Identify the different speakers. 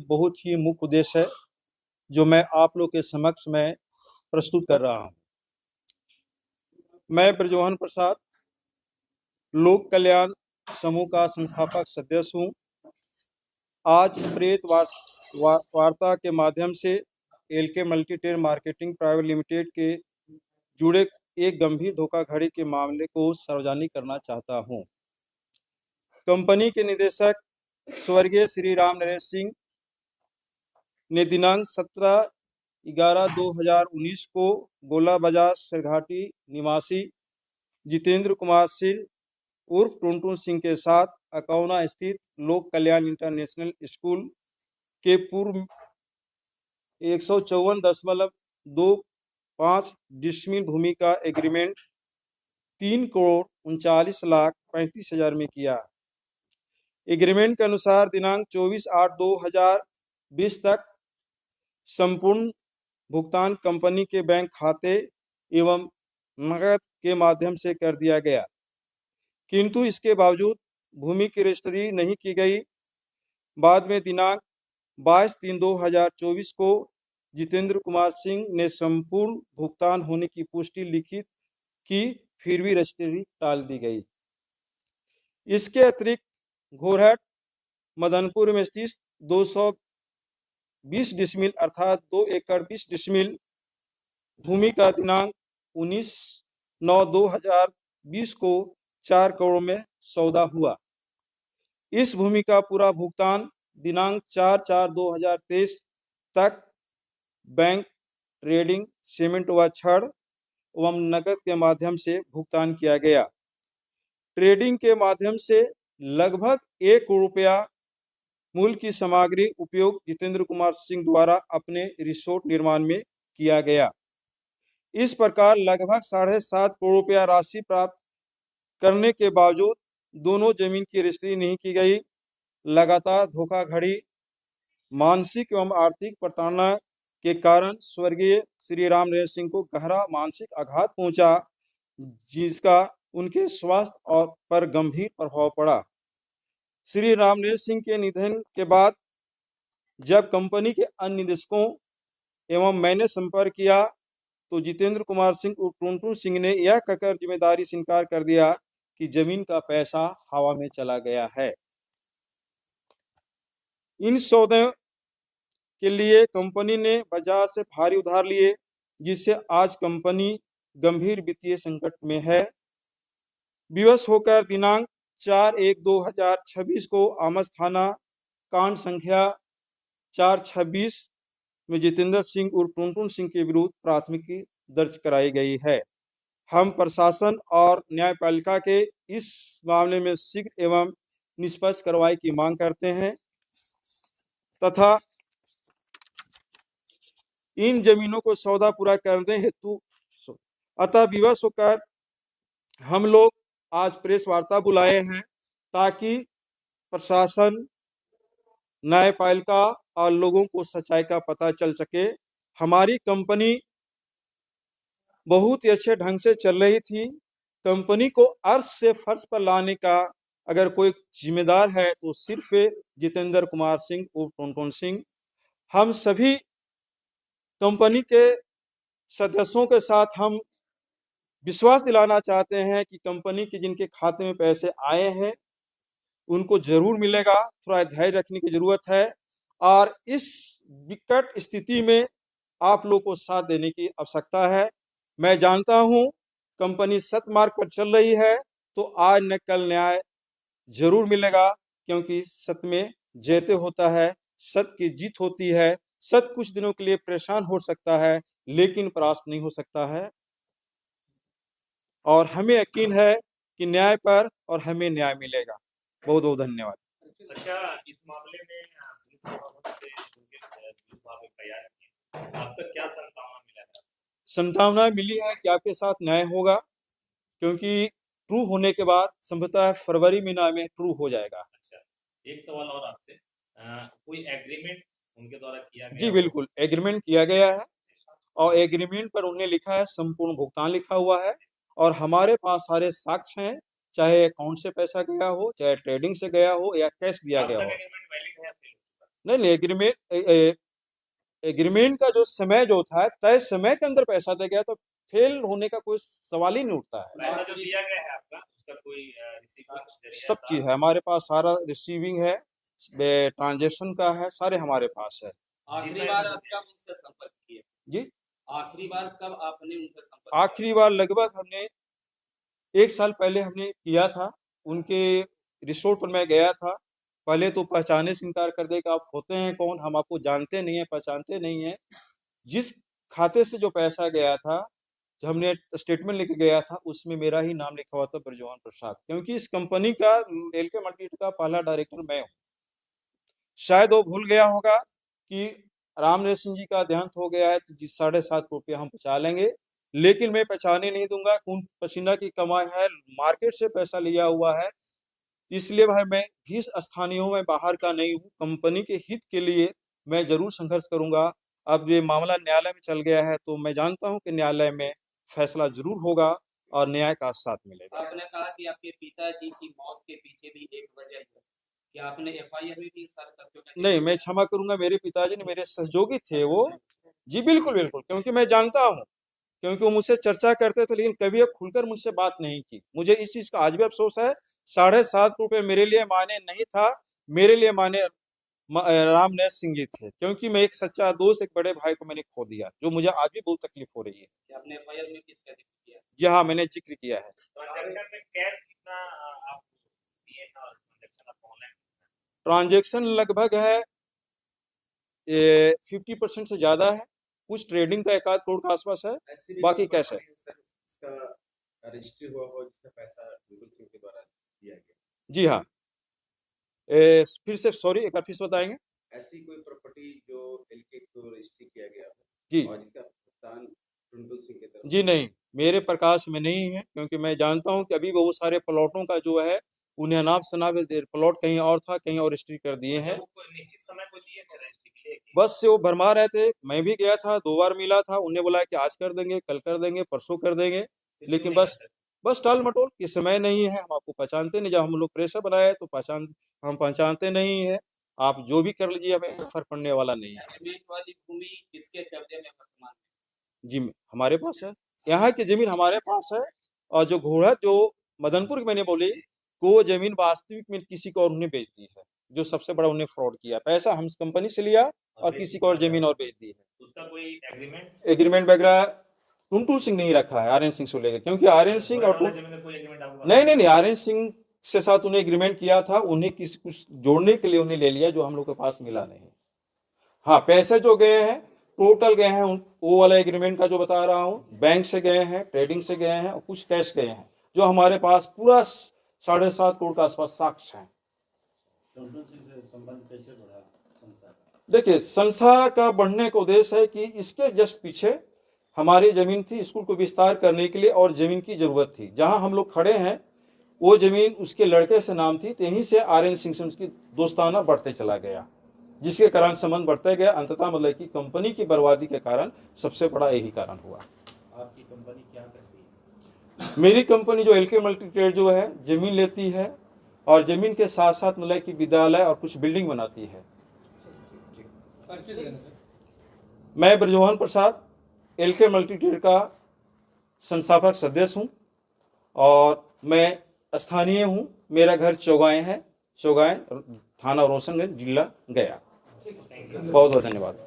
Speaker 1: बहुत ही मुख्य उद्देश्य है जो मैं आप लोग के समक्ष में प्रस्तुत कर रहा हूं। मैं ब्रजमोहन प्रसाद लोक कल्याण समूह का संस्थापक सदस्य हूं। आज प्रेत वार्ता के माध्यम से L K multitrade marketing private limited के जुड़े एक गंभीर धोखाधड़ी के मामले को सार्वजनिक करना चाहता हूं। कंपनी के निदेशक स्वर्गीय श्री राम नरेश सिंह ने दिनांक 17/11/2019 को गोला बाजार सरघाटी निवासी जितेंद्र कुमार सिंह उर्फ टुनटुन सिंह के साथ अकौना स्थित लोक कल्याण इंटरनेशनल स्कूल के पूर्व 154.25 डिसमिल भूमि का एग्रीमेंट 3,39,35,000 में किया। एग्रीमेंट के अनुसार दिनांक 24/8/2020 तक संपूर्ण भुगतान कंपनी के बैंक खाते एवं नकद के माध्यम से कर दिया गया, किंतु इसके बावजूद भूमि की रजिस्ट्री नहीं की गई। बाद में दिनांक 22/3/2024 को जितेंद्र कुमार सिंह ने संपूर्ण भुगतान होने की पुष्टि लिखित की, फिर भी रजिस्ट्री टाल दी गई। इसके अतिरिक्त घोरहट मदनपुर में स्थित 220 डिसमिल अर्थात 2 एकड़ 20 डिसमिल भूमि का दिनांक 19/9/2020 को 4 करोड़ में सौदा हुआ। इस भूमि का पूरा भुगतान दिनांक 4/4/2023 तक बैंक, ट्रेडिंग, सीमेंट व छड़ एवं नकद के माध्यम से भुगतान किया गया। ट्रेडिंग के माध्यम से लगभग 1 करोड़ रुपया मूल्य की सामग्री उपयोग जितेंद्र कुमार सिंह द्वारा अपने रिसोर्ट निर्माण में किया गया। इस प्रकार लगभग 7.5 करोड़ रुपया राशि प्राप्त करने के बावजूद दोनों जमीन की रजिस्ट्री नहीं की गई। लगातार धोखाधड़ी, मानसिक एवं आर्थिक प्रताड़ना के कारण स्वर्गीय श्री राम नरेश सिंह को गहरा मानसिक आघात पहुंचा, जिसका उनके स्वास्थ्य और पर गंभीर प्रभाव पड़ा। श्री राम नरेश सिंह के निधन के बाद जब कंपनी के अन्य निदेशकों एवं मैंने संपर्क किया तो जितेंद्र कुमार सिंह और टुनटुन सिंह ने यह कहकर जिम्मेदारी से इनकार कर दिया कि जमीन का पैसा हवा में चला गया है। इन सौदे के लिए कंपनी ने बाजार से भारी उधार लिए, जिससे आज कंपनी गंभीर वित्तीय संकट में है। विवश होकर दिनांक 4/1/2026 को आमस थाना कांड संख्या 426 में जितेंद्र सिंह और टुनटुन सिंह के विरुद्ध प्राथमिकी दर्ज कराई गई है। हम प्रशासन और न्यायपालिका के इस मामले में शीघ्र एवं निष्पक्ष कार्रवाई की मांग करते हैं तथा इन जमीनों को सौदा पूरा करने हेतु विवश होकर हम लोग आज प्रेस वार्ता बुलाए हैं ताकि प्रशासन, न्यायपालिका और लोगों को सच्चाई का पता चल सके। हमारी कंपनी बहुत ही अच्छे ढंग से चल रही थी। कंपनी को अर्श से फर्श पर लाने का अगर कोई जिम्मेदार है तो सिर्फ जितेंद्र कुमार सिंह और टुनटुन सिंह। हम सभी कंपनी के सदस्यों के साथ हम विश्वास दिलाना चाहते हैं कि कंपनी के जिनके खाते में पैसे आए हैं उनको जरूर मिलेगा। थोड़ा धैर्य रखने की जरूरत है और इस विकट स्थिति में आप लोग को साथ देने की आवश्यकता है। मैं जानता हूं कंपनी सत्य मार्ग पर चल रही है, तो आज न कल न्याय जरूर मिलेगा, क्योंकि सत्य में जयते होता है, सत्य की जीत होती है। सत्य कुछ दिनों के लिए परेशान हो सकता है लेकिन परास्त नहीं हो सकता है और हमें यकीन है कि न्याय पर और हमें न्याय मिलेगा। बहुत बहुत धन्यवाद।
Speaker 2: अच्छा, इस मामले में आपका क्या संभावना मिला है?
Speaker 1: संभावना मिली है कि आपके साथ न्याय होगा, क्योंकि ट्रू होने के बाद संभवतः फरवरी महीना में ट्रू हो जाएगा।
Speaker 2: अच्छा, एक सवाल और आपसे, कोई एग्रीमेंट उनके द्वारा किया गया?
Speaker 1: जी बिल्कुल, एग्रीमेंट किया गया है और एग्रीमेंट पर उन्हें लिखा है संपूर्ण भुगतान लिखा हुआ है और हमारे पास सारे साक्ष्य हैं, चाहे अकाउंट से पैसा गया हो, चाहे ट्रेडिंग से गया हो या कैश दिया गया हो। नहीं, एग्रीमेंट का जो समय जो था तय समय के अंदर पैसा दे गया, तो फेल होने का कोई सवाल ही नहीं उठता है।
Speaker 2: पैसा जो दिया गया है आपका, उसका कोई रिसीप्ट
Speaker 1: सब चीज है हमारे पास, सारा रिसीविंग है, ट्रांजेक्शन का है, सारे हमारे पास है।
Speaker 3: आखिरी बार आप कब उनसे संपर्क किए?
Speaker 1: जी,
Speaker 3: आखिरी बार कब आपने उनसे संपर्क
Speaker 1: आखिरी बार लगभग हमने 1 साल पहले हमने किया था। उनके रिसोर्ट पर मैं गया था। पहले तो पहचानने से इनकार कर दिया कि आप होते हैं कौन? हम आपको जानते नहीं हैं, पहचानते नहीं हैं। जिस खाते से जो पैसा गया था, जो हमने स्टेटमेंट लेके गया था, उसमें मेरा ही नाम लिखा हुआ था, ब्रजवान प्रसाद। क्योंकि इस कंपनी का एलके मल्टी का पहला डायरेक्टर मैं हूँ। शायद वो भूल गया होगा कि रामनरेश सिंह जी का देहांत हो गया है, तो 7.5 रुपया हम बचा लेंगे, लेकिन मैं पहचाने नहीं दूंगा। खून पसीना की कमाई है, मार्केट से पैसा लिया हुआ है। इसलिए भाई मैं भी स्थानीय हूँ, मैं बाहर का नहीं हूँ। कंपनी के हित के लिए मैं जरूर संघर्ष करूंगा। अब ये मामला न्यायालय में चल गया है, तो मैं जानता हूँ कि न्यायालय में फैसला जरूर होगा और न्याय का साथ मिलेगा।
Speaker 3: आपने कहा कि आपके पिताजी की मौत के पीछे भी एक वजह है, कि आपने एफआईआर में भी सारे तथ्यों का
Speaker 1: नहीं, मैं क्षमा करूंगा, मेरे पिताजी ने मेरे सहयोगी थे वो। जी बिल्कुल बिल्कुल, क्योंकि मैं जानता हूँ, क्योंकि वो मुझसे चर्चा करते थे, लेकिन कभी अब खुलकर मुझसे बात नहीं की। मुझे इस चीज का आज भी अफसोस है। 7.5 रुपए मेरे लिए मायने नहीं था, मेरे लिए मायने रामनरेश सिंह जी थे, क्योंकि मैं एक सच्चा दोस्त, एक बड़े भाई को मैंने खो दिया, जो मुझे आज भी बहुत तकलीफ हो रही है।
Speaker 3: कि आपने एफआईआर में किसका जिक्र किया?
Speaker 1: जी हाँ, मैंने जिक्र किया है।
Speaker 2: ट्रांजैक्शन में कैश कितना आप दिए हैं और ट्रांजैक्शन आप ऑनलाइन?
Speaker 1: ट्रांजेक्शन लगभग है 50% से ज्यादा है। कुछ ट्रेडिंग का 1 आध करोड़ के आसपास है, बाकी कैश है।
Speaker 4: इसका रजिस्ट्री हुआ हो जिसका पैसा बिल्कुल सिंह के द्वारा दिया गया।
Speaker 1: जी हाँ, फिर से सॉरी, एक बार फिर से बताएंगे।
Speaker 4: ऐसी कोई प्रॉपर्टी जो एलके को रजिस्ट्री किया गया हो
Speaker 1: जी
Speaker 4: और जिसका भुगतान टुंडू सिंह के तरफ?
Speaker 1: जी नहीं, मेरे प्रकाश में नहीं है, क्योंकि मैं जानता हूं कि अभी वो सारे प्लॉटों का जो है, उन्हें अनाप शनाप प्लॉट कहीं और था, कहीं और रजिस्ट्री कर दिए हैं।
Speaker 2: वो कोई निश्चित समय को दिए थे रजिस्ट्री के लिए कि
Speaker 1: बस से वो भरमा रहे थे। मैं भी गया था, 2 बार मिला था, उन्हें बोला कि आज कर देंगे, कल कर देंगे, परसों कर देंगे,
Speaker 2: क्यों
Speaker 1: लेकिन
Speaker 2: नहीं
Speaker 1: बस
Speaker 2: करते?
Speaker 1: टाल मटोल कि समय नहीं है, हम आपको पहचानते नहीं। जब हम लोग प्रेशर बनाए तो हम पहचानते नहीं है। आप जो भी कर लीजिए, हमें फर्क पड़ने वाला नहीं है।
Speaker 3: एग्रीमेंट वाली भूमि किसके कब्जे में वर्तमान में?
Speaker 1: जी हमारे पास है, यहाँ की जमीन हमारे पास है। और जो घोड़ा जो मदनपुर की मैंने बोली, वो जमीन वास्तविक में किसी को और उन्हें बेच दी है, जो सबसे बड़ा उन्हें फ्रॉड किया। पैसा हम कंपनी से लिया और किसी को और जमीन और बेच दी है।
Speaker 2: उसका कोई एग्रीमेंट?
Speaker 1: एग्रीमेंट वगैरह टुनटू सिंह नहीं रखा है, आर्यन सिंह से लेकर, क्योंकि आर्यन सिंह और
Speaker 2: जमीन में कोई एग्रीमेंट आपको?
Speaker 1: नहीं, आर्यन सिंह से साथ उन्हें एग्रीमेंट किया था, उन्हें किसी कुछ जोड़ने के लिए उन्हें ले लिया, जो हम लोग के पास मिला नहीं। हाँ, पैसे जो गए हैं टोटल गए हैं, वो वाला एग्रीमेंट का जो बता रहा हूँ, बैंक से गए हैं, ट्रेडिंग से गए हैं और कुछ कैश गए हैं, जो हमारे पास पूरा 7.5 करोड़ के आसपास साक्ष्य है। देखिए, संस्था का बढ़ने का उद्देश्य है कि इसके जस्ट पीछे हमारी जमीन थी, स्कूल को विस्तार करने के लिए, और जमीन की जरूरत थी। जहां हम लोग खड़े हैं वो जमीन उसके लड़के से नाम थी, यहीं से आर्यन सिंह से उसकी दोस्ताना बढ़ते चला गया, जिसके कारण संबंध बढ़ते गए। अंततः मतलब की कंपनी की बर्बादी के कारण सबसे बड़ा यही कारण हुआ।
Speaker 2: आपकी कंपनी क्या करती है?
Speaker 1: मेरी कंपनी जो एलके मल्टी ट्रेड जो है, जमीन लेती है और जमीन के साथ साथ मतलब की विद्यालय और कुछ बिल्डिंग बनाती है। मैं ब्रजवान प्रसाद एलके मल्टी ट्रेड का संस्थापक सदस्य हूँ और मैं स्थानीय हूँ। मेरा घर चौगाएं है, चौगाएं, थाना रोशनगंज, जिला गया। बहुत बहुत धन्यवाद।